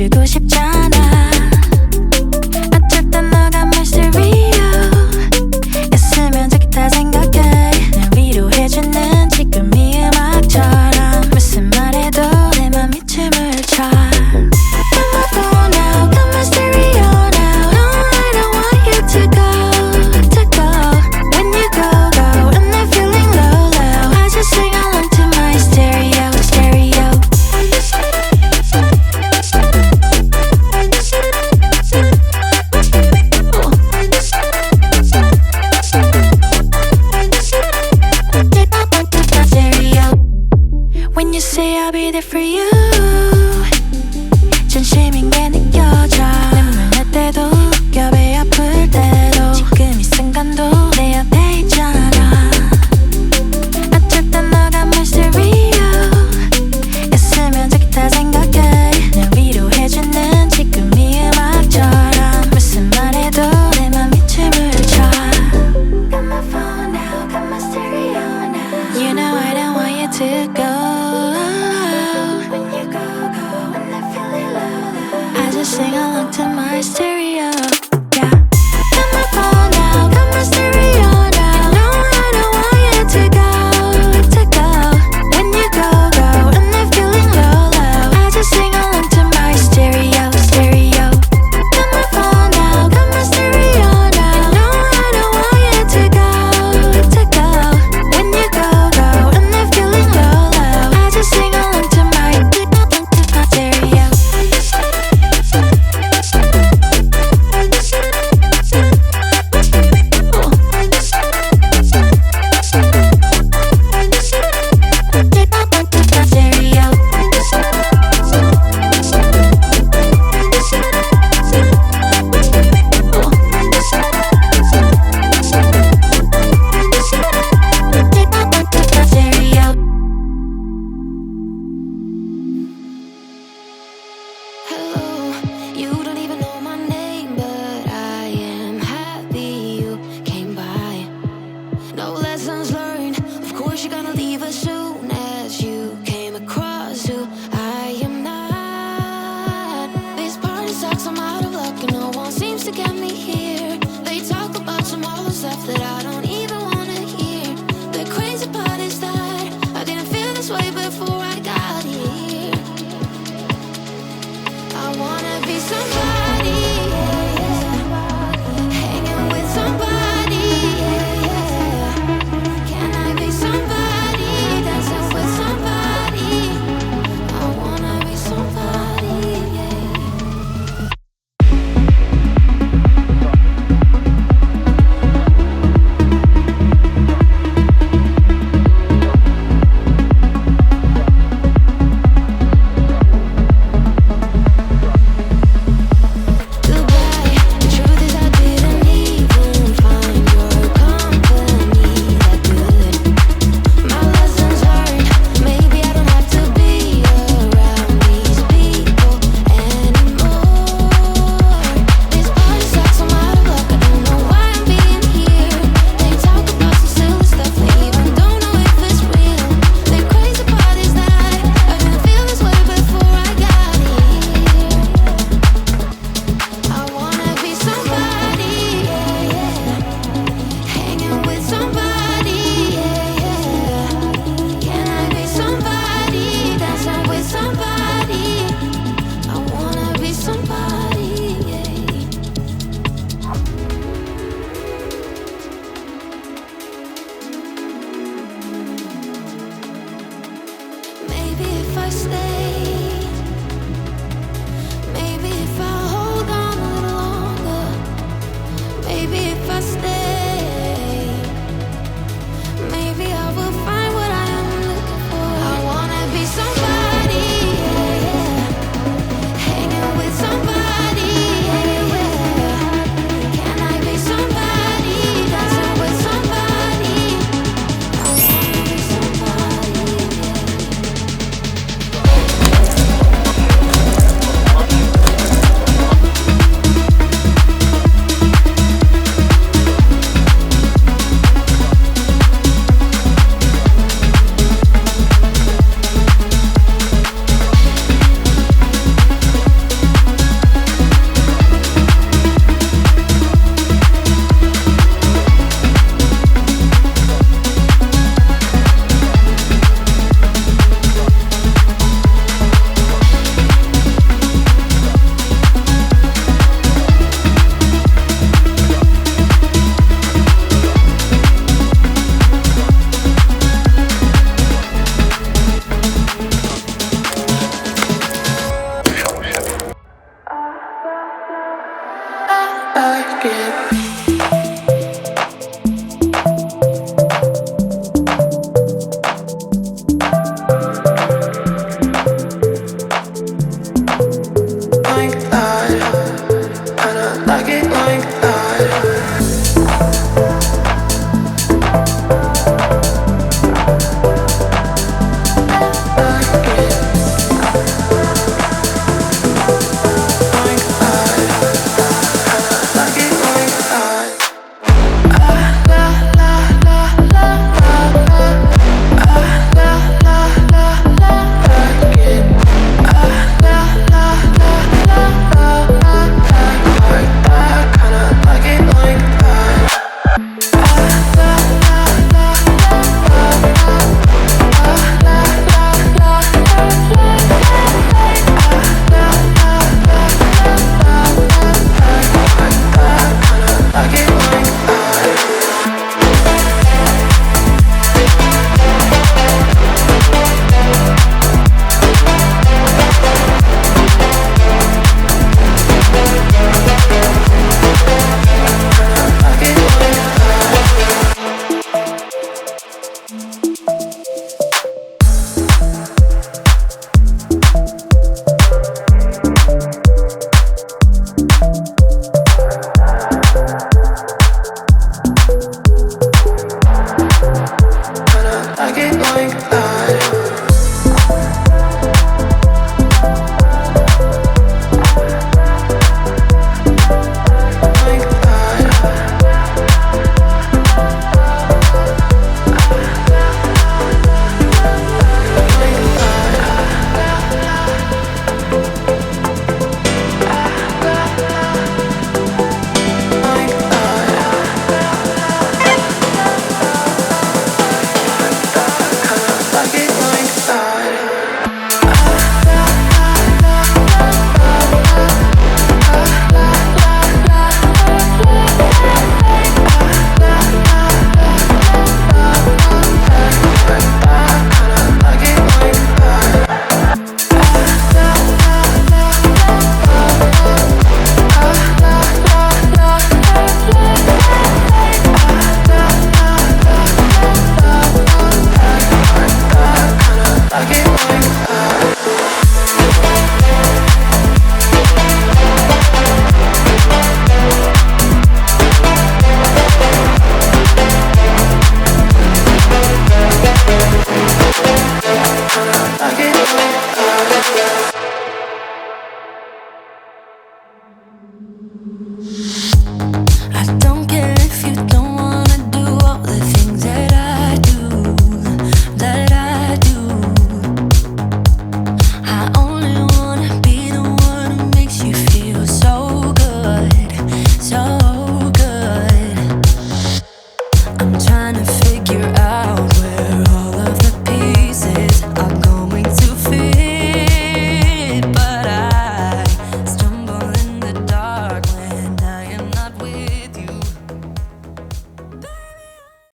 멈추고 싶잖아. 어쩔 땐 너가 my stereo 였으면 좋겠다 생각해. 날 위로해주는 지금 이 음악처럼 무슨 말해도 내 맘이 춤을 춰. Come on phone now, come on stereo now. No, I don't want you to go. When you go, and I'm feeling low. I just sing along to my stereo. When you say I'll be there for you, 진심인 게 느껴져. 눈물 날 때도 웃겨 배 아플 때도 지금 이 순간도 내 옆에 있잖아. 어쩔 땐 너가 my stereo 였으면 좋겠다 생각해. 날 위로해주는 지금 이 음악처럼 무슨 말해도 내 맘이 춤을 춰. Got my phone now, got my stereo now. You know I don't want you to go. When you go, and I'm feeling low. I just sing along to my stereo. Yeah. Got my phone now, got my stereo now. No, I don't want you to go. When you go, and I'm feeling low. I just sing along to my stereo. Got my phone now, got my stereo now. No, I don't want you to go. When you go, and I'm feeling low. I just sing along to my stereo. Hello, you don't even know my name, but I am happy you came by. No lessons learned, of course you're gonna leave as soon as you came across who I am not. This party sucks, I'm out of luck, and no one seems to get me here. They talk about some all the stuff that I don't even wanna hear. The crazy part is that I didn't feel this way before I got here. I wanna be somebody, hanging with somebody, Can I be somebody, dancing with somebody? I wanna be somebody, forget.